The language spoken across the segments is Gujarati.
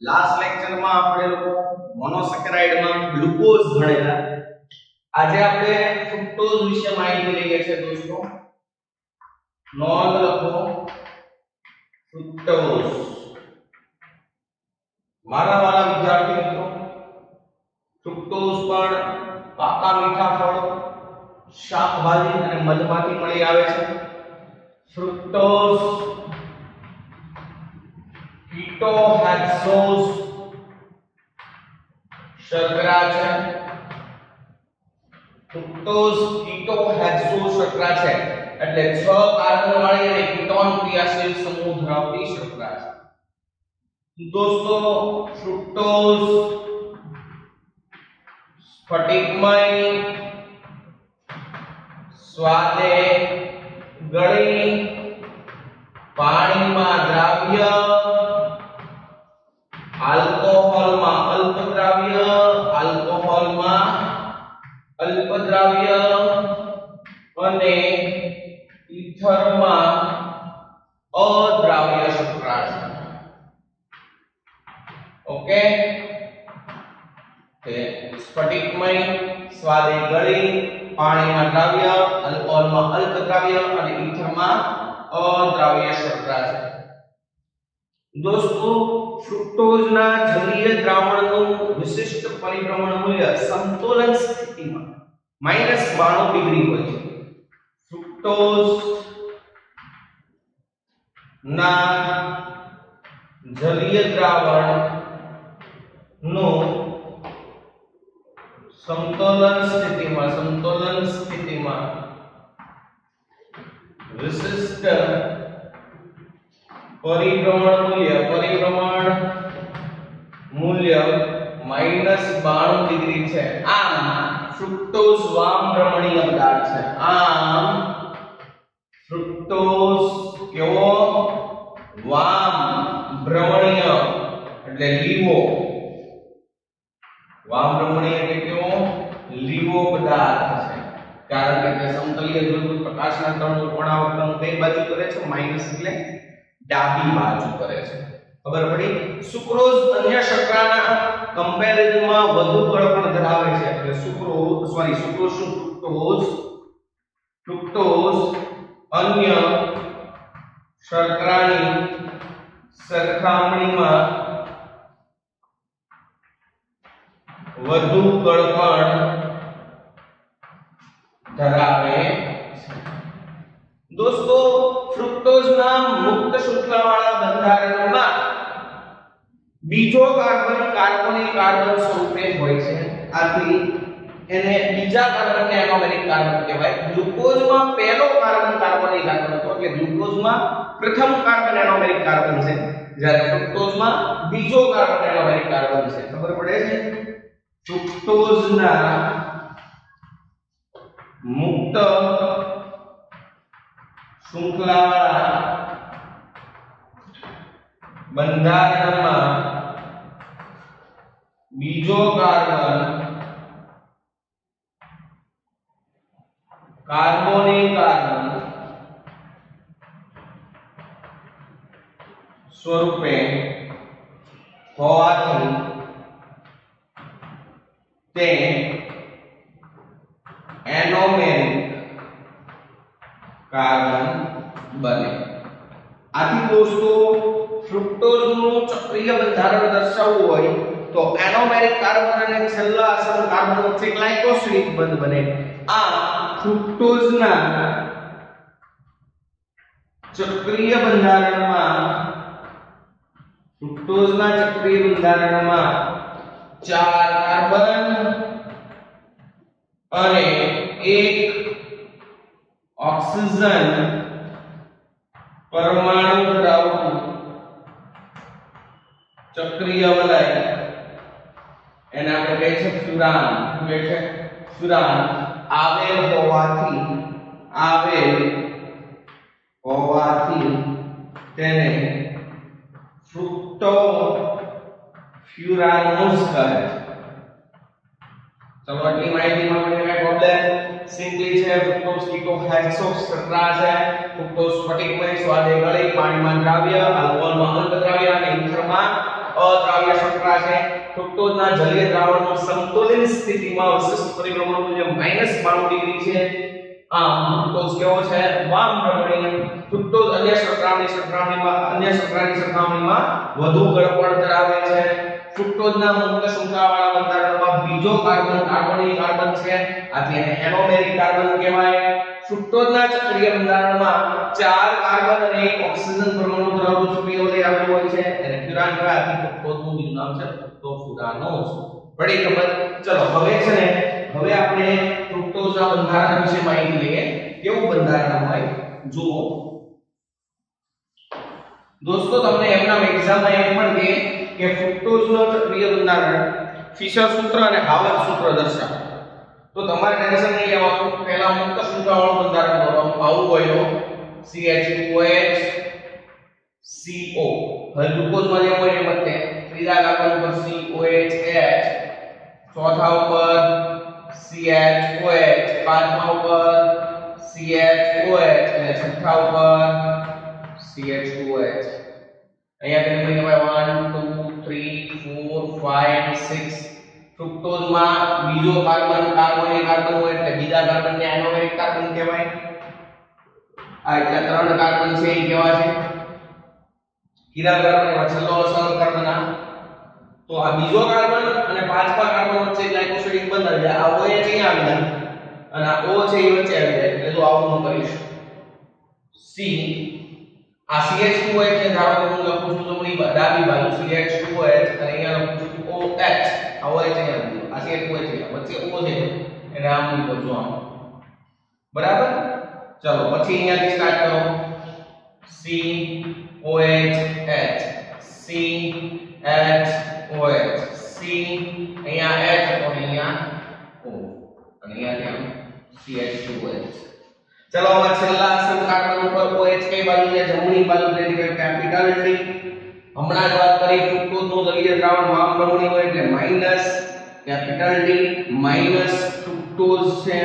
લાસ્ટ લેક્ચરમાં આપણે લોકો મોનોસેકેરાઇડમાં ગ્લુકોઝ ભણેલા. આજે આપણે ફ્રુક્ટોઝ વિશે માહિતી લઈએ છીએ દોસ્તો. નોંધ લખો ફ્રુક્ટોઝ. મારા વાલા વિદ્યાર્થી મિત્રો, ફ્રુક્ટોઝ પણ પાકા મીઠા ફળ, શાકભાજી અને મધમાંથી મળી આવે છે. ફ્રુક્ટોઝ કીટોહેક્સોઝ શર્કરા છે. ફ્રુક્ટોઝ કીટોહેક્સોઝ શર્કરા છે એટલે 6 કાર્બન વાળી અને કીટોન ક્રિયાશીલ સમૂહ ધરાવતી શર્કરા છે. દોસ્તો ફ્રુક્ટોઝ સ્ફટિકમય, સ્વાદે ગળી, પાણીમાં દ્રાવ્ય, આલ્કોહોલમાં અલ્પદ્રાવ્ય, આલ્કોહોલમાં અલ્પદ્રાવ્ય અને ઈથરમાં અદ્રાવ્ય શર્કરા છે. ઓકે, તે સ્ફટિકમય, સ્વાદે ગળી, પાણીમાં દ્રાવ્ય, આલ્કોહોલમાં અલ્પદ્રાવ્ય અને ઈથરમાં અદ્રાવ્ય શર્કરા છે. દોસ્તો ફ્રુક્ટોઝના જલીય દ્રાવણનું વિશિષ્ટ પરિભ્રમણ મૂલ્ય સમતોલન સ્થિતિમાં -92 ડિગ્રી હોય છે. ફ્રુક્ટોઝ ના જલીય દ્રાવણ નું સમતોલન સ્થિતિમાં વિશિષ્ટ પરિભ્રમણ મૂલ્ય -92 ડિગ્રી છે. આમ ફ્રુક્ટોઝ વામભ્રમણીય પદાર્થ છે. આમ ફ્રુક્ટોઝ કેવો? વામભ્રમણીય એટલે લીવો. વામભ્રમણીય એટલે કેવો? લીવો પદાર્થ છે. કારણ કે તે સમતલીય ધ્રુવીય પ્રકાશના ત્રણ કોણાવર્તન કઈ બાજુ કરે છે? માઈનસ એટલે ડાબી બાજુ કરે છે. ખબર પડી? સુક્રોઝ અન્ય શર્કરાના કમ્પેરિઝનમાં વધુ ગળપણ ધરાવે છે. એટલે ફ્રુક્ટોઝ અન્ય શર્કરાની સરખામણીમાં વધુ ગળપણ ધરાવે છે. દોસ્તો ફ્રુક્ટોઝના મુક્ત શૃંખલાવાળા બંધારણમાં બીજો કાર્બન કાર્બોનિલ કાર્બન સ્વરૂપે હોય છે. આથી એને બીજા કાર્બનને એનોમેરિક કાર્બન કહેવાય. ગ્લુકોઝમાં પહેલો કાર્બન કાર્બોનિલ કાર્બન હતો એટલે ગ્લુકોઝમાં પ્રથમ કાર્બન એનોમેરિક કાર્બન છે, જ્યારે ફ્રુક્ટોઝમાં બીજો કાર્બન એનોમેરિક કાર્બન છે. ખબર પડે છે? ફ્રુક્ટોઝના મુક્ત શૃંખલાવાળા બંધારણમાં બીજો કાર્બન કાર્બોનિલ કાર્બન સ્વરૂપે હોવાથી તે એનોમેરિક કાર્બન બને. આથી દોસ્તો ફ્રુક્ટોઝનું ચક્રીય બંધારણ દર્શાવવું હોય તો એનોમેરિક કાર્બન અને છેલ્લા અસર કાર્બન વચ્ચે ગ્લાયકોસિલિક બંધ બને. આ ફ્રુક્ટોઝના ચક્રીય બંધારણમાં 4 કાર્બન અને 1 ઓક્સિજન પરમાણુ ધરાવતું ચક્રીય વલય, એને આપણે કહે છે ફ્યુરાન. શું કહે છે? ફ્યુરાન આવેલ હોવાથી તેને ફ્રુક્ટોફ્યુરાનોઝ કહે છે. ચલો આટલી માહિતીમાં મને કઈ પ્રોબ્લેમ? સિમ્પલી છે ફ્રુક્ટોઝ કીટોહેક્સોઝ શર્કરા છે. ફ્રુક્ટોઝ સ્ફટિકમય, સ્વાદે ગળી, પાણીમાં દ્રાવ્ય, આલ્કોહોલમાં અલ્પ દ્રાવ્ય અને ઈથરમાં અદ્રાવ્ય શર્કરા છે ફ્રુક્ટોઝના જલીય દ્રાવણનો સમતોલન સ્થિતિમાં વિશિષ્ટ પરિભ્રમણ મૂલ્ય -92 ડિગ્રી છે આમ ફ્રુક્ટોઝ કેવો છે વામભ્રમણીય ફ્રુક્ટોઝ અન્ય શર્કરાની સરખામણીમાં વધુ ગળપણ ધરાવે છે ફ્રુક્ટોઝના મુક્ત શૃંખલાવાળા બંધારણમાં બીજો કાર્બન કાર્બોનિક કાર્બન છે આથી એને એનોમેરિક કાર્બન કહેવાય ફ્રુક્ટોઝના ચક્રીય બંધારણમાં 4 કાર્બન અને 1 ઓક્સિજન પરમાણુ ધરાવતું સક્રિય વલય આવેલું હોય છે એને ફ્યુરાન કહેવાય આથી ફ્રુક્ટોઝનું બીજું નામ છે તો ફ્યુરાનોઝ પડી ખબર ચલો હવે છે ને હવે આપણે ફ્રુક્ટોઝના બંધારણ વિશે માહિતી લઈએ કેવું બંધારણ હોય જુઓ દોસ્તો તમને એમના એક્ઝામમાં એમ પણ કે ફ્રુક્ટોઝનો ચક્રીય બંધારણ ફિશર સૂત્ર અને હાવર્ડ સૂત્ર દર્શાવે તો તમારે ટેન્શન નહીં લેવાનું પહેલા મુક્ત શૃંખલાવાળું બંધારણ દોરવાનું આવું હોય CH2OH CO હવે ગ્લુકોઝમાં જે હોય એ મતે ત્રીજા કાર્બન ઉપર COH ચોથા ઉપર CH2OH પાંચમા ઉપર CH2OH અને છઠ્ઠા ઉપર CH2OH અહીંયા તમે કહેવાય 1 2 3 4 5 6 ફ્રુક્ટોઝમાં બીજો કાર્બન કાર્બોનિક કાર્બન હોય એટલે બીજા કાર્બનને એનોમેરિક કાર્બન કહેવાય આ એટલા ત્રણ કાર્બન છે એ કેવા છે કીરા કાર્બન એમાં છેલ્લો અસંગ કાર્બન તો આ બીજો કાર્બન અને પાંચમા કાર્બન વચ્ચે ગ્લાયકોસિડિક બંધ આવી જાય આ OH અહીંયા આવી જાય અને આ O છે એ વચ્ચે આવી જાય એટલે જો આવું હું કરીશ C આ CH2OH ને ધારો કે હું લખું છું જમણી ડાબી બાજુ CH2OH અને અહીંયા લખું છું OH આ OH અહીંયા લખું આ CH2OH છે વચ્ચે O છે એને આમ મૂકો છો આમ બરાબર ચલો પછી અહીંયાથી સ્ટાર્ટ કરો COH CHOH C અહીંયા H તો અહીંયા O અને અહીંયાથી CH2OH ચલો હવે છેલ્લા કાર્બન ઉપર OH કઈ બાજુ છે જમણી બાજુ એટલે કે કેપિટલ D હમણાં જ વાત કરી ફ્રુક્ટોઝનું જલીય દ્રાવણ વામભ્રમણી હોય એટલે minus capital D minus fructose છે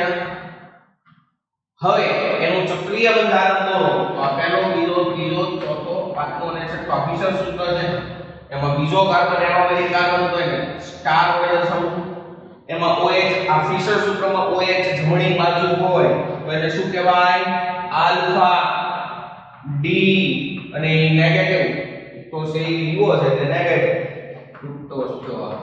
હવે એનું ચક્રીય બંધારણ દોરો તો આ પહેલો બીજો ત્રીજો ચોથો પાંચમો અને છઠ્ઠો ફિશર સૂત્ર છે એમાં બીજો કાર્બન એનોમેરિક કાર્બન તો એને સ્ટાર વડે દર્શાવવું એમાં OH આ ફિશર સૂત્રમાં OH જમણી બાજુ હોય તો એને શું કહેવાય આલ્ફા ડી અને નેગેટિવ તો છે લીવો છે એટલે નેગેટિવ ફ્રુક્ટોઝ કહેવાય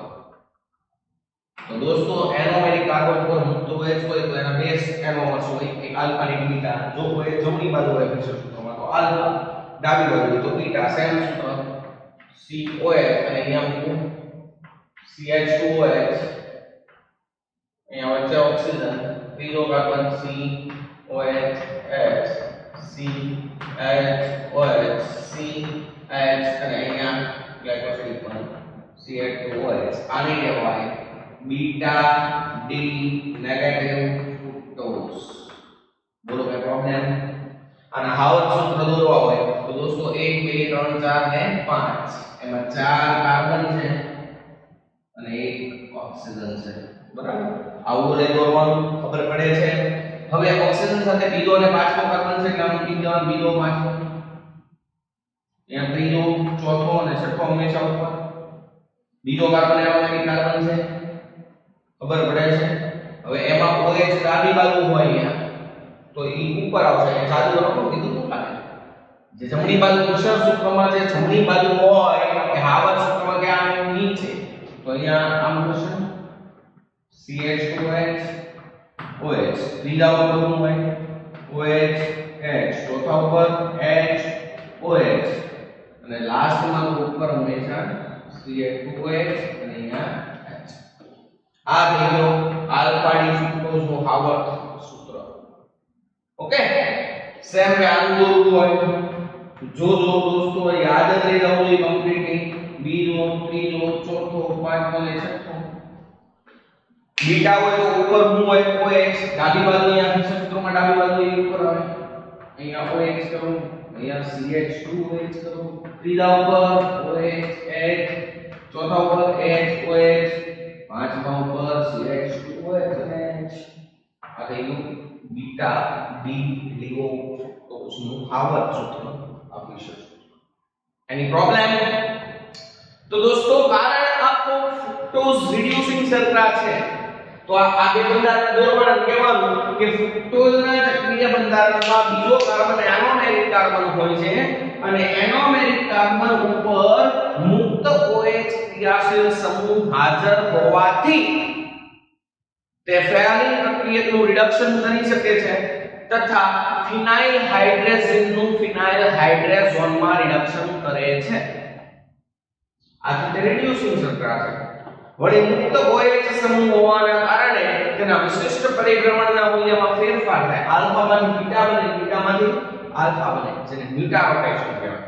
તો દોસ્તો એનોમેરિક કાર્બન પર મુક્ત OH હોય તો એના બેઝ એનોમર્સ હોય એક આલ્ફા અને બીટા જો OH જમણી બાજુ હોય ફિશર સૂત્રમાં તો આલ્ફા ડાબી બાજુ તો બીટા સેમ સૂત્ર COH અને અહીંયા મૂકું CH2OH અહીંયા વચ્ચે ઓક્સિજન ત્રીજો કાર્બન COH અને અહીંયા ગ્લાયકોસિડિક બંધ CH2OH આને કહેવાય બીટા ડી નેગેટિવ ફ્રુક્ટોઝ બોલો કઈ પ્રોબ્લેમ અને હાવર્ડ સૂત્ર દોરવા હોય તો દોસ્તો 1 2 3 4 ને 5 એમાં 4 કાર્બન છે અને 1 ઓક્સિજન છે બરાબર આવું રે દોરવાનું ખબર પડે છે હવે ઓક્સિજન સાથે બીજો અને પાંચમો કાર્બન છે એટલે મૂકી દેવાનો બીજો પાંચમો અહીંયા ત્રીજો ચોથો અને છઠ્ઠો હંમેશા ઉપર બીજો કાર્બન એનોમેરિક કાર્બન છે ખબર પડે છે હવે એમાં OH ડાબી બાજુ હોય અહીંયા તો ઈ ઉપર આવશે એ સાદું લખો કીધું તો લાગે જે જમણી બાજુ ફિશર સૂત્રમાં જે જમણી બાજુ હોય એ હાવર્ડ સૂત્રમાં ક્યાં આવે નીચે તો અહીંયા આમ થશે CH2OH OH ત્રીજા ઉપર શું હોય OH H ચોથા ઉપર H OH અને લાસ્ટમાં ઉપર હંમેશા CH2OH અને અહીંયા H આ થઈ ગયો આલ્ફા ડી ફ્રુક્ટોઝનો હાવર્ડ સૂત્ર ઓકે સેમ વે આનું દોરવું હોય જો દોસ્તો યાદ જ રહી જવું જોઈએ કમ્પ્લીટલી બીજો ત્રીજો ચોથો પાંચમો અને છઠ્ઠો બીટા હોય તો ઉપર શું હોય OH ડાબી બાજુ અહીંયા સૂત્રમાં ડાબી બાજુ એ ઉપર આવે અહીંયા OH કરું અહીંયા CH2OH કરું ત્રીજા ઉપર OH H ચોથા ઉપર H OH પાંચમા ઉપર CH2OH અને H આ થઈ ગયું બીટા ડી લીવો તો उसનું હાવર્ડ સૂત્ર આપી શકું એની પ્રોબ્લેમ તો દોસ્તો કારણ આપો ફ્રુક્ટોઝ રિડ્યુસિંગ શર્કરા છે તો આ બે બંધારણ દોરવાના કહેવાનું કે ફ્રુક્ટોઝના ચક્રીય બંધારણમાં બીજો કાર્બન એનોમેરિક કાર્બન હોય છે અને એનોમેરિક કાર્બન ઉપર મુક્ત OH ક્રિયાશીલ સમૂહ હાજર હોવાથી તે ફેરિંગ પ્રક્રિયાનું રિડક્શન કરી શકે છે તથા ફિનાઇલ હાઇડ્રેઝિનનું ફિનાઇલ હાઇડ્રેઝોનમાં રિડક્શન કરે છે. આથી તે રિડ્યુસિંગ શર્કરા છે. વળી મુક્ત OH સમૂહ હોવાના કારણે તેના વિશિષ્ટ પરિભ્રમણના મૂલ્યમાં ફેરફાર થાય. આલ્ફા માંથી બીટા બને, બીટામાંથી આલ્ફા બને, જેને મ્યુટા રોટેશન કહેવાય.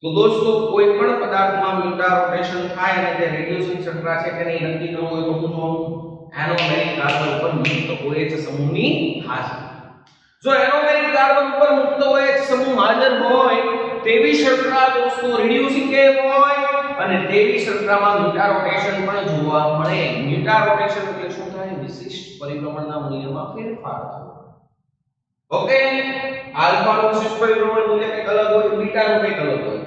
તો દોસ્તો કોઈ પણ પદાર્થમાં મ્યુટા રોટેશન થાય અને તે રિડ્યુસિંગ શર્કરા છે તેને નક્કી કરવું હોય તો શું એનોમેરિક કાર્બન ઉપર મુક્ત OH સમૂહની હાજરી. જો એનોમેરિક કાર્બન ઉપર મુક્ત OH સમૂહ હાજર હોય તેવી શર્કરા દોસ્તો રિડ્યુસિંગ કેમ હોય અને તેવી શર્કરામાં મ્યુટા રોટેશન પણ જોવા મળે. મ્યુટા રોટેશન એટલે શું થાય? વિશિષ્ટ પરિભ્રમણના મૂલ્યમાં ફેરફાર થાય. ઓકે, આલ્ફા નું વિશિષ્ટ પરિભ્રમણ મૂલ્ય કંઈક અલગ હોય, બીટા નું કંઈક અલગ હોય.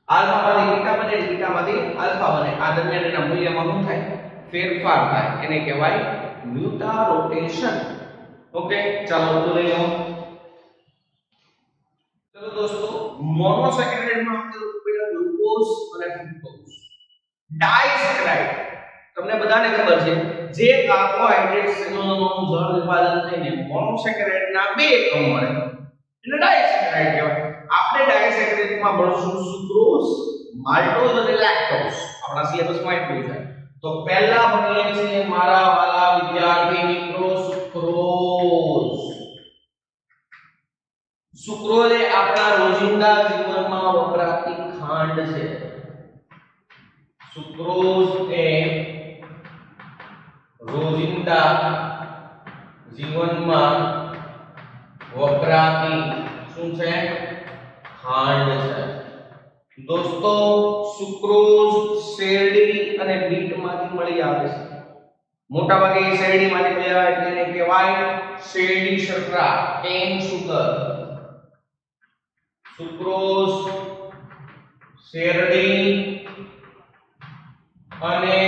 આલ્ફા માંથી બીટા બને, બીટા માંથી આલ્ફા બને. આ દરમિયાન એના મૂલ્યમાં શું થાય? ફેરફાર થાય. એને કહેવાય મ્યુટા રોટેશન. ઓકે, ચાલો તો લઈ લો. ચલો દોસ્તો, મોનોસેકેરાઇડમાં આપણે પેલા ગ્લુકોઝ અને ફ્રુક્ટોઝ. ડાયસેકેરાઇડ તમને બધાને ખબર છે જે કાર્બોહાઈડ્રેટ્સ નું જળ વિભાજન થઈને મોનોસેકેરાઇડના બે એકમ મળે એટલે ડાયસેકેરાઇડ કહેવાય. આપણે ડાયસેકેરાઇડમાં ભણશું સુક્રોઝ, માલ્ટોઝ અને લેક્ટોઝ. આપણા સિલેબસમાં એટલું છે. તો પહેલા ભણીએ છીએ મારા વાલા વિદ્યાર્થી મિત્રો સુક્રોઝ. સુક્રોઝ એ આપણા રોજિંદા જીવનમાં વપરાતી ખાંડ છે. સુક્રોઝ એ રોજિંદા જીવનમાં વપરાતી શું છે? ખાંડ છે. દોસ્તો સુક્રોઝ શેરડી અને બીટમાંથી મળી આવે છે. મોટા ભાગે શેરડીમાંથી મળી આવે એટલે એને કહેવાય શેરડી શર્કરા, કેન સુગર. સુક્રોઝ શેરડી અને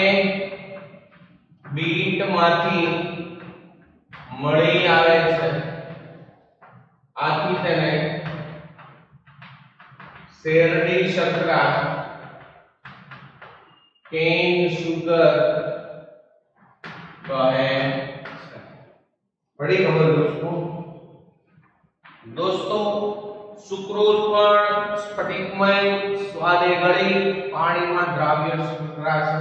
બીટમાંથી મળી આવે છે. આથી તેને શેરડી શર્કરા, કેન સુગર કહે છે. પડી ખબર દોસ્તો? સુક્રોઝ પણ સ્ફટિકમય, સ્વાદે ગળી, પાણીમાં દ્રાવ્ય શર્કરા છે.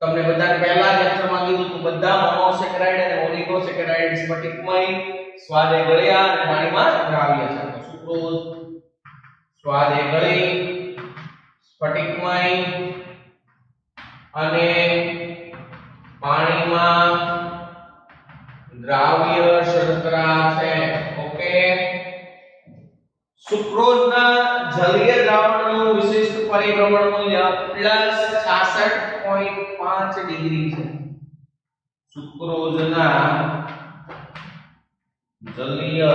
તમને બધાને પહેલા લેક્ચરમાં કીધું તો બધા મોનોસેકેરાઇડ અને ઓલિગોસેકેરાઇડ સ્ફટિકમય, સ્વાદે ગળ્યા અને પાણીમાં દ્રાવ્ય છે. તો સુક્રોઝ સ્વાદે ગળી, સ્ફટિકમય અને પાણીમાં દ્રાવ્ય શર્કરા છે. ઓકે, સુક્રોઝના જલીય દ્રાવણનું વિશિષ્ટ પરિભ્રમણ મૂલ્ય +66.5 ડિગ્રી છે. સુક્રોઝના જલીય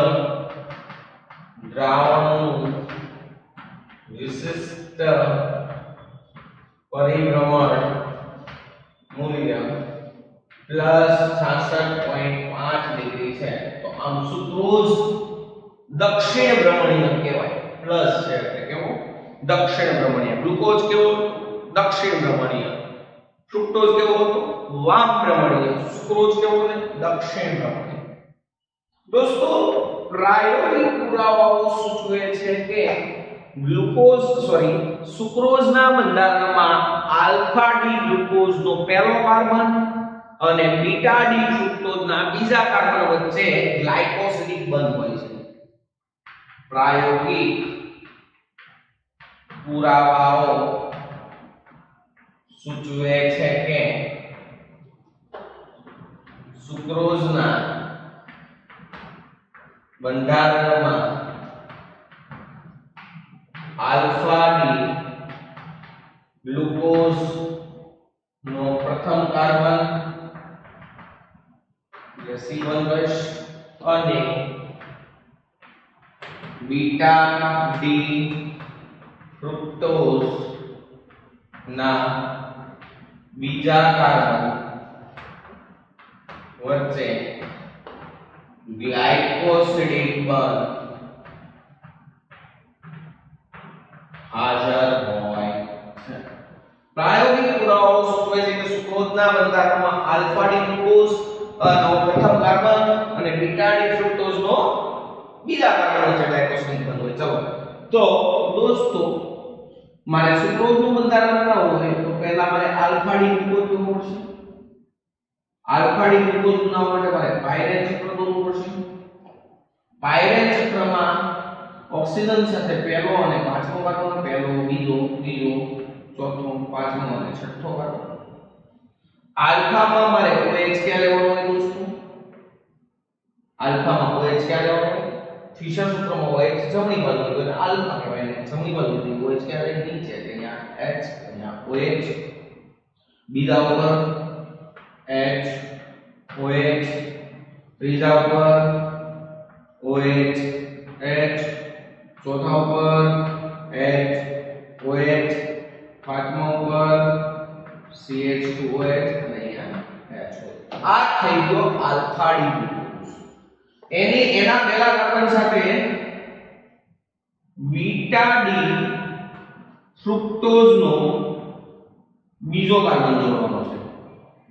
દ્રાવણનું વિશિષ્ટ પરિભ્રમણ મૂલ્ય +66.5 ડિગ્રી છે. તો આમ સુક્રોઝ દક્ષિણ ભ્રમણીય કહેવાય. પ્લસ છે એટલે કેવું? દક્ષિણ ભ્રમણીય. ગ્લુકોઝ કેવો? દક્ષિણ ભ્રમણીય. ફ્રુક્ટોઝ કેવો હતો? વામ ભ્રમણીય. સુક્રોઝ કેવો છે? દક્ષિણ ભ્રમણીય. દોસ્તો પ્રાયોગિક પુરાવાઓ સૂચવે છે કે સુક્રોઝના બંધારણમાં આલ્ફા ડી ગ્લુકોઝનો પહેલો કાર્બન અને બીટા ડી ફ્રુક્ટોઝના બીજા કાર્બન વચ્ચે ગ્લાયકોસિડિક બંધ હોય છે. પ્રાયોગિક પુરાવાઓ સૂચવે છે કે સુક્રોઝના બંધારણમાં આલ્ફા ડી ગ્લુકોઝ નો પ્રથમ કાર્બન જે C1 અને બીટા ડી ફ્રુક્ટોઝ ના બીજા કાર્બન વચ્ચે ગ્લાયકોસિડિક બંધ હાજર હોય છે. પ્રાયોગિક પુરાવાઓ સૂચવે છે કે સુક્રોઝના બંધારણમાં આલ્ફા ડી ગ્લુકોઝ નો પ્રથમ કાર્બન અને બીટા ડી ફ્રુક્ટોઝ નો બીજા કાર્બન વચ્ચે ગ્લાયકોસિડિક બંધ હોય. ચલો તો દોસ્તો મારે સુક્રોઝ નું બંધારણ બનાવવું હોય તો પહેલા મારે આલ્ફા ડી ગ્લુકોઝ જોવું પડશે. આલ્ફા ડી ગ્લુકોઝ બનાવવા માટે મારે પાયરેન ચક્ર દોરવું પડશે. પાયરેન ચક્રમાં ઓક્સિજન સાથે પહેલો અને પાંચમો કાર્બન, પહેલો, બીજો, ત્રીજો, ચોથો, પાંચમો અને છઠ્ઠો કાર્બન. આલ્ફામાં મારે OH ક્યાં લેવાનો હોય દોસ્તો? આલ્ફામાં OH ક્યાં લેવાનો હોય? ફિશર સૂત્રમાં OH જમણી બાજુ હોય અને આલ્ફા કહેવાય ને જમણી બાજુથી OH ક્યાં રહે? નીચે, અહીંયા H, અહીંયા OH. બીજા ઉપર H, OH, ત્રીજા ઉપર OH, H, ચોથા ઉપર H, OH, પાંચમા ઉપર CH2OH અને અહીંયા H. આ થઈ ગયો આલ્ફા ડી ગ્લુકોઝ. એના પહેલા કાર્બન સાથે બીટા ડી ફ્રુક્ટોઝ નો બીજો કાર્બન જોડવાનો છે.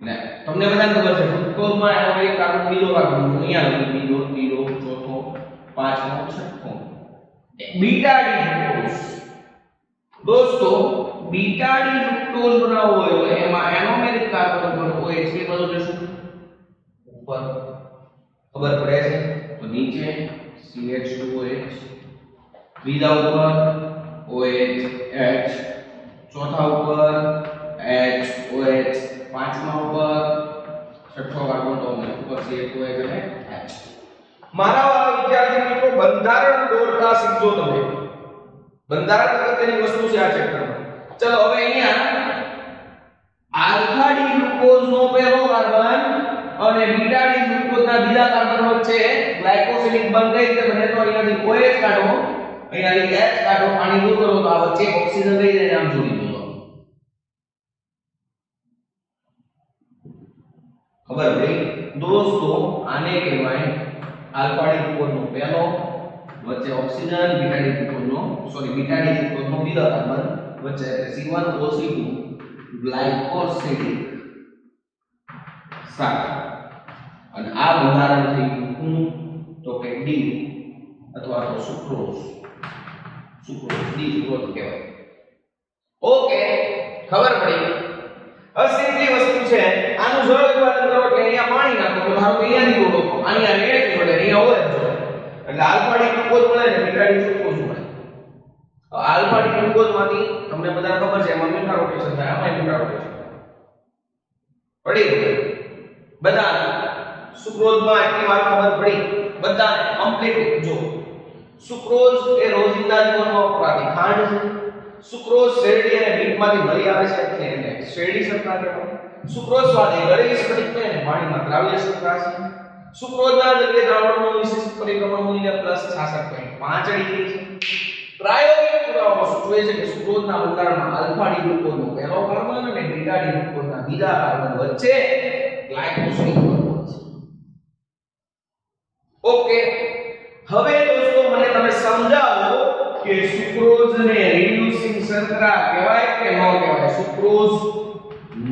ને તમને બધાને ખબર છે ફ્રુક્ટોઝ માં એનો એક કાર્બન બીજો કાર્બન અહીંયા લખી બીજો, ત્રીજો, ચોથો, પાંચમો, છઠ્ઠો. બીટા ડી ફ્રુક્ટોઝ દોસ્તો બીટા ડી ફ્રુક્ટોઝ બનાવવો હોય તો એમાં એનોમેરિક કાર્બન પર OH કે બાજુ લેશું? ઉપર. ખબર પડે છે તો નીચે CH2OH, બીજા ઉપર OH, H, ચોથા ઉપર H, OH, પાંચમા ઉપર છઠ્ઠો કાર્બન તો ઉપર CH2OH અને H. મારા વાલા વિદ્યાર્થી મિત્રો બંધારણ દોરતા શીખજો તમે. બંધારણ અગત્યની વસ્તુ છે આ ચેપ્ટરમાં. ચલો હવે અહીંયા આલ્ફા ડી ગ્લુકોઝ નો પહેલો કાર્બન અને બીટા ડી ગ્લુકોઝ ના બીજા કાર્બન વચ્ચે ગ્લાયકોસિડિક બંધ કઈ રીતે બને? તો અહીંયાથી OH કાઢો, અહીંયાથી H કાઢો, પાણી દૂર કરો તો આ વચ્ચે ઓક્સિજન રહી જાય આમ જોડી દો. ખબર પડી દોસ્તો? આને કહેવાય આલ્ફા ડી ગ્લુકોઝ નો પહેલો, વચ્ચે ઓક્સિજન, બીટા ડી ગ્લુકોઝ નો બીજો કાર્બન વચ્ચે C1O2 ગ્લાયકોસિડિક સાર. અને આ બંધારણ થઈ ગયું તો કે ડી અથવા તો સુક્રોઝ. ડી સુક્રોઝ કહેવાય. ઓકે, ખબર પડી? હવે સિમ્પલી વસ્તુ છે આનું સરળ ઉત્પાદન કરો એટલે અહીંયા પાણી નાખો તો ધારો કે અહીંયાથી જોડો તો અહીંયા H જોડે, અહીંયા OH જોડે એટલે આલ્ફા ડી ગ્લુકોઝ મળે ને બીટા ડી ફ્રુક્ટોઝ મળે. આલ્ફા ડી ગ્લુકોઝ માંથી તમને બધાને ખબર છે એમાં મીઠા રોટેશન થાય, આમાં મીઠા રોટેશન પડી બધા. સુક્રોઝ માં એટલી વાત ખબર પડી બધાને કમ્પ્લીટ. જો સુક્રોઝ એ રોજિંદા જીવનમાં વપરાતી ખાંડ છે. સુક્રોઝ શેરડી અને બીટમાંથી મળી આવે છે એટલે એને શેરડી શર્કરા કહેવાય. સુક્રોઝ સ્વાદ એ ગળેલી સ્ફટિક છે અને પાણીમાં દ્રાવ્ય શર્કરા છે. સુક્રોઝના જલીય દ્રાવણનું વિશિષ્ટ પરિભ્રમણ મૂલ્ય +66.5 ડિગ્રી છે. પ્રાયોગિક પુરાવાઓ સૂચવે છે કે સુક્રોઝના બંધારણમાં આલ્ફા ડી ગ્લુકોઝનો પહેલો કાર્બન અને બીટા ડી ગ્લુકોઝના બીજા કાર્બન વચ્ચે ગ્લાયકોસિડિક બંધ હોય છે. ઓકે, હવે દોસ્તો મને તમે સમજાવો કે સુક્રોઝને રિડ્યુસિંગ શર્કરા કહેવાય કે ન કહેવાય? સુક્રોઝ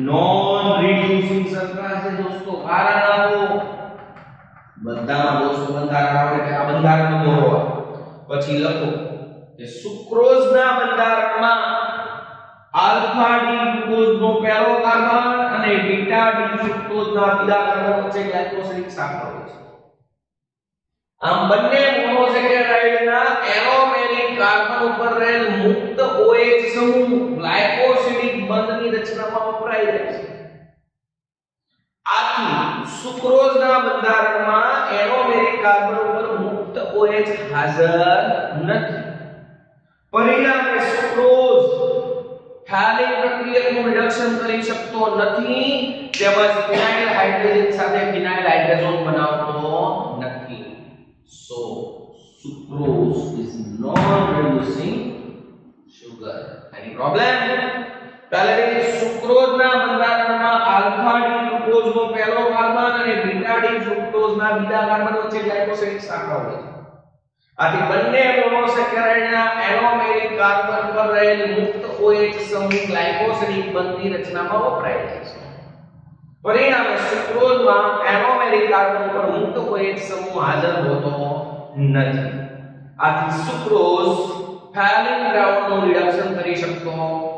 નોન રિડ્યુસિંગ શર્કરા છે દોસ્તો. કારણ આપો બધામાં દોસ્તો બંધારણ આવડે કે આ બંધારણ દોરો પછી લખો કે સુક્રોઝના બંધારણમાં આલ્ફા ડી ગ્લુકોઝનો પહેલો કાર્બન અને બીટા ડી ફ્રુક્ટોઝના બીજા કાર્બન વચ્ચે ગ્લાયકોસિડિક સાંકળ હોય છે. આમ બંને મોનોસેકેરાઇડના એરોમેરિક કાર્બન ઉપર રહેલ મુક્ત OH સમૂહ ગ્લાયકોસિડિક બંધની રચનામાં વપરાય છે. આથી સુક્રોઝના બંધારણમાં એરોમેરિક કાર્બન ઉપર મુક્ત OH હાજર નથી. પરિણામે સુક્રોઝ ઠાલિક પ્રક્રિયકનું રિડક્શન કરી શકતો નથી તેમજ ફિનાઇલ હાઇડ્રોજન સાથે ફિનાઇલ હાઇડ્રોજન બનાવતો નથી. So sucrose is non reducing sugar. Any problem? Palladium સુક્રોઝના બીજા કાર્બન વચ્ચે ગ્લાયકોસિડિક શાખા હોય છે આથી બંને મોનોસેકેરાઇડના એરોમેરિક કાર્બન પર રહેલ મુક્ત OH સમૂહ ગ્લાયકોસિડિક બંધની રચનામાં વપરાય છે પરિણામે સુક્રોઝમાં એરોમેરિક કાર્બન પર મુક્ત OH સમૂહ હાજર હોતો નથી આથી સુક્રોઝ ફેલિન દ્રાવણનું રિડક્શન કરી શકતો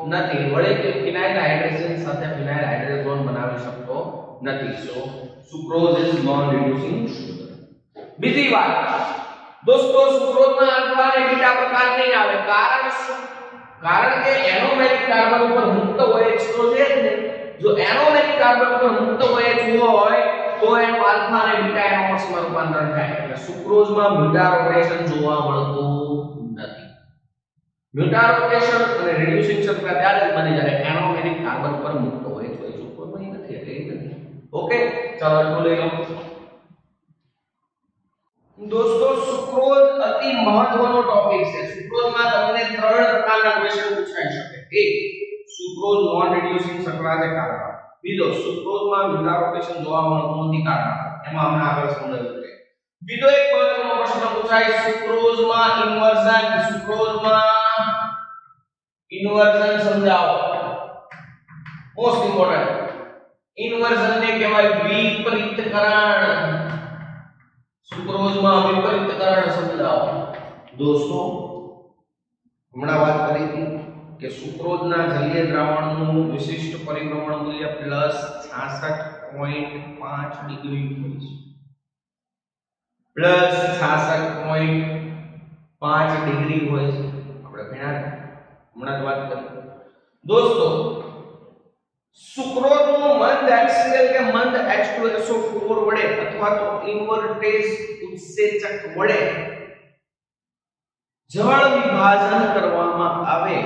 નથી વળે કે ફિનાઇલ હાઇડ્રોજન સાથે ફિનાઇલ હાઇડ્રોજન બનાવી શકતો નથી so sucrose is non reducing sugar બીજી વાત दोस्तों सुक्रोज में अल्फा અને બીટા પ્રકાર નહીં આવે કારણ શું કારણ કે એરોમેરિક કાર્બન ઉપર મુક્ત OH તો છે જ ને જો એરોમેરિક કાર્બન ઉપર મુક્ત OH હોય તો એનો આલ્ફા અને બીટા એરોમેટ્સ માં રૂપાંતરણ થાય એટલે સુક્રોઝ માં મ્યુટા રોટેશન જોવા મળતું નથી મ્યુટા રોટેશન અને રિડ્યુસિંગ શક્તિયા ત્યારે જ બને જ્યારે એરોમેરિક કાર્બન ઉપર મુક્ત OH હોય સુક્રોઝ માં નથી એટલે એ નથી ઓકે ચાલો એટલું લઈ લો दोस्तों सुक्रोज अति महत्वनो टॉपिक है सुक्रोज में તમને ત્રણ પ્રકારના ક્વેશ્ચન પૂછાઈ શકે એક સુક્રોજ નોન રિડ્યુસિંગ શર્કરા છે કારણ બીજો સુક્રોજ માં મ્યુટા રોટેશન જોવા મળતું નથી કારણ એમાં આપણે આગળ સમજાવ્યું છે બીજો એક મહત્વનો પ્રશ્ન પૂછાય સુક્રોજ માં ઇન્વર્ઝન સમજાવો મોસ્ટ ઇમ્પોર્ટન્ટ ઇન્વર્ઝન ને કહેવાય વિપરીતકરણ सुक्रोज में विपरीतकरण समझाओ दोस्तों हमणा बात करी थी कि सुक्रोज ना जलीय द्रावण નું विशिष्ट परिभ्रमण मूल्य +66.5 डिग्री હોય છે +66.5 डिग्री હોય છે આપણે ભણ્યા हमणा વાત કરી दोस्तों सुक्रोज નું મંદ HCl કે મંદ H2SO4 વડે અથવા તો ઇન્વર્ટેઝ ઉત્સેચક વડે જળ વિભાજન કરવામાં આવે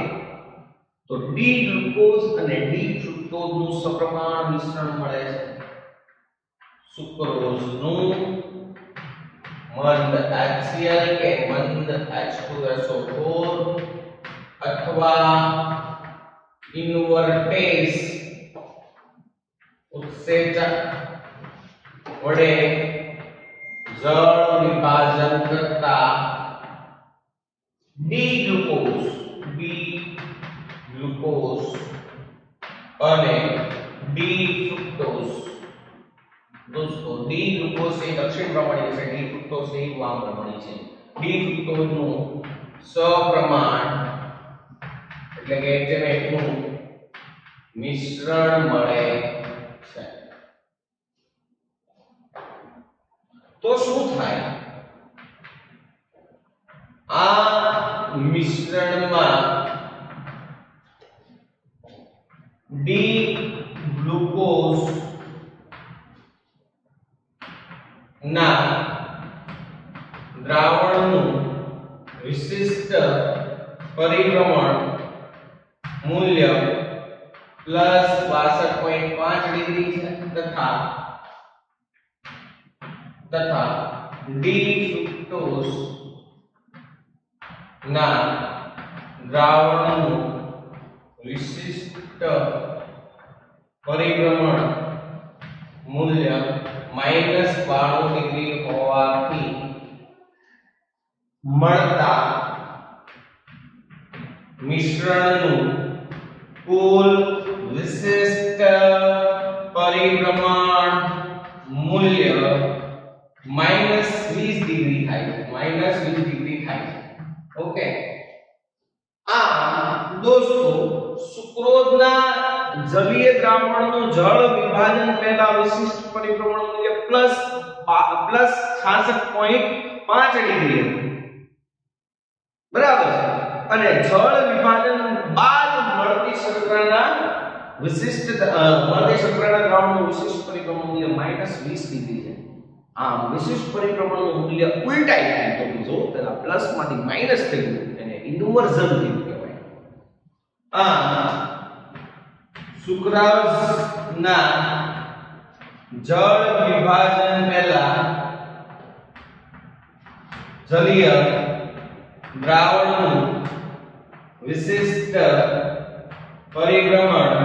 તો ડી ગ્લુકોઝ અને ડી ફ્રુક્ટોઝ નું સપ્રમાણ મિશ્રણ મળે છે સુક્રોઝ નું મંદ HCl કે મંદ H2SO4 અથવા ઇન્વર્ટેઝ उत्सेचक वडे जल विभाजन करता डी ग्लूकोज અને डी फ्रुक्टोज दोस्तों डी ग्लूकोज એ દક્ષિણ પ્રમાણે છે ડી ફ્રુક્ટોઝ એ વામ પ્રમાણે છે ડી ફ્રુક્ટોઝ નું સપ્રમાણ એટલે કે HMH નું મિશ્રણ મળે तो શું થાય આ મિશ્રણમાં ડી ગ્લુકોઝ ના દ્રાવણનું વિશિષ્ટ પરિભ્રમણ મૂલ્ય +62.5 ડિગ્રી છે तथा डी फ्रुक्टोज ना द्रावणનું विशिष्ट परिभ्रमण मूल्य -92 डिग्री होवाથી મળતા મિશ્રણનું કુલ વિશિષ્ટ પરિભ્રમણ મૂલ્ય -20 डिग्री થાય -20 डिग्री થાય ओके आ दोस्तों सुक्रोजના જલીય દ્રાવણનું જળ વિભાજન પહેલા વિશિષ્ટ પરિભ્રમણ મૂલ્ય +66.5 ડિગ્રી બરાબર અને જળ વિભાજન બાદ મળતી શર્કરાના વિશિષ્ટ મળતી શર્કરાના દ્રાવણનું વિશિષ્ટ પરિભ્રમણ મૂલ્ય -20 ડિગ્રી છે આ વિશિષ્ટ પરિભ્રમણનું મૂલ્ય ઉલટાઈ થાય તો જો પેલા પ્લસ માંથી માઈનસ થઈ ગયું એને ઇન્વર્ઝન થયું કહેવાય આ સુક્રોઝના જળ વિભાજન પહેલા જલીય દ્રાવણનું વિશિષ્ટ પરિભ્રમણ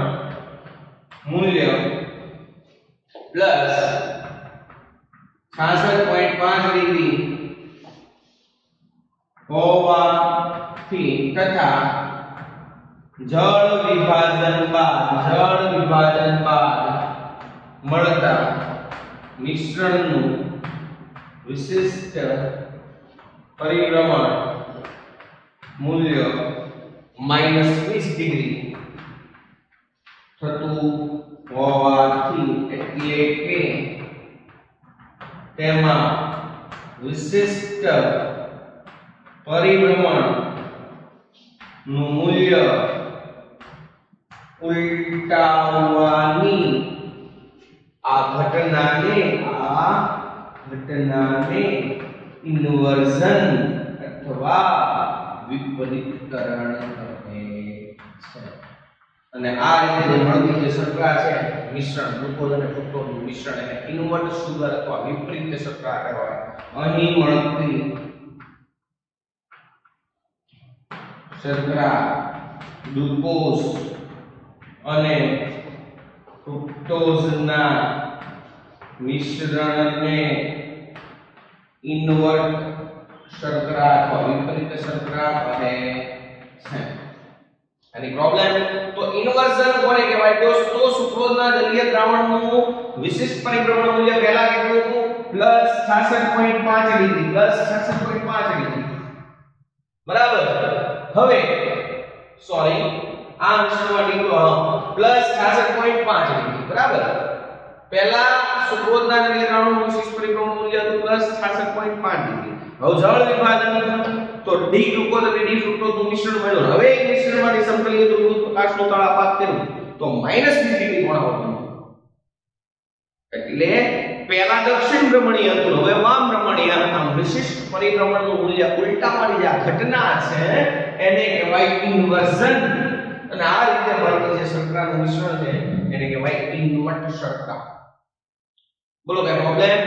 મૂલ્ય 66.5 ડિગ્રી હોવાથી તથા જળ વિભાજન બાદ મળતા મિશ્રણનું વિશિષ્ટ પરિભ્રમણ મૂલ્ય -20 ડિગ્રી થતું હોવાથી એટલે કે તેમાં વિશિષ્ટ પરિભ્રમણ નું મૂલ્ય ઉલટાવવાની આ ઘટનાને ઇન્વર્ઝન અથવા વિપરીતકરણ કહે છે। અને આ રીતે જે મળતી જે શર્કરા છે મિશ્રણ ગ્લુકોઝ અને ફ્રુક્ટોઝનું મિશ્રણ એને ઇન્વર્ટ સુગર અથવા વિપરીત શર્કરા કહેવાય। અહીં મળતી શર્કરા ગ્લુકોઝ અને ફ્રુક્ટોઝના મિશ્રણને ઇન્વર્ટ શર્કરા અથવા વિપરીત શર્કરા કહે છે। એની પ્રોબ્લેમ તો ઇન્વર્ઝન કોને કહેવાય દોસ્તો? સુક્રોઝના જલીય દ્રાવણનું વિશિષ્ટ પરિભ્રમણ મૂલ્ય પહેલા કેટલું હતું? +66.5 ડિગ્રી બરાબર। હવે સોરી આ અંશમાં ડિગ્રી +66.5 ડિગ્રી બરાબર। પહેલા સુક્રોઝના જલીય દ્રાવણનું વિશિષ્ટ પરિભ્રમણ મૂલ્ય હતું +66.5 ડિગ્રી। હવે જળ વિભાજન તો ડી ગ્લુકોઝ અને ડી ફ્રુક્ટોઝનું મિશ્રણ મળ્યું। હવે એ મિશ્રણમાંથી સમતલીય દ્રુવરૂપ પ્રકાશનું તળાપાત કર્યું તો -20 ડિગ્રી કોણ આવતું? એટલે પહેલા દક્ષિણ ભ્રમણીય હતું, હવે વામ ભ્રમણીય હતા। વિશિષ્ટ પરિભ્રમણનું મૂલ્ય ઉલટાવાની જે ઘટના છે એને કહેવાય ઇન્વર્ઝન। અને આ રીતે મળતી જે શર્કરાનું મિશ્રણ છે એને કહેવાય ઇન્વર્ટ શર્કરા। બોલો કઈ પ્રોબ્લેમ?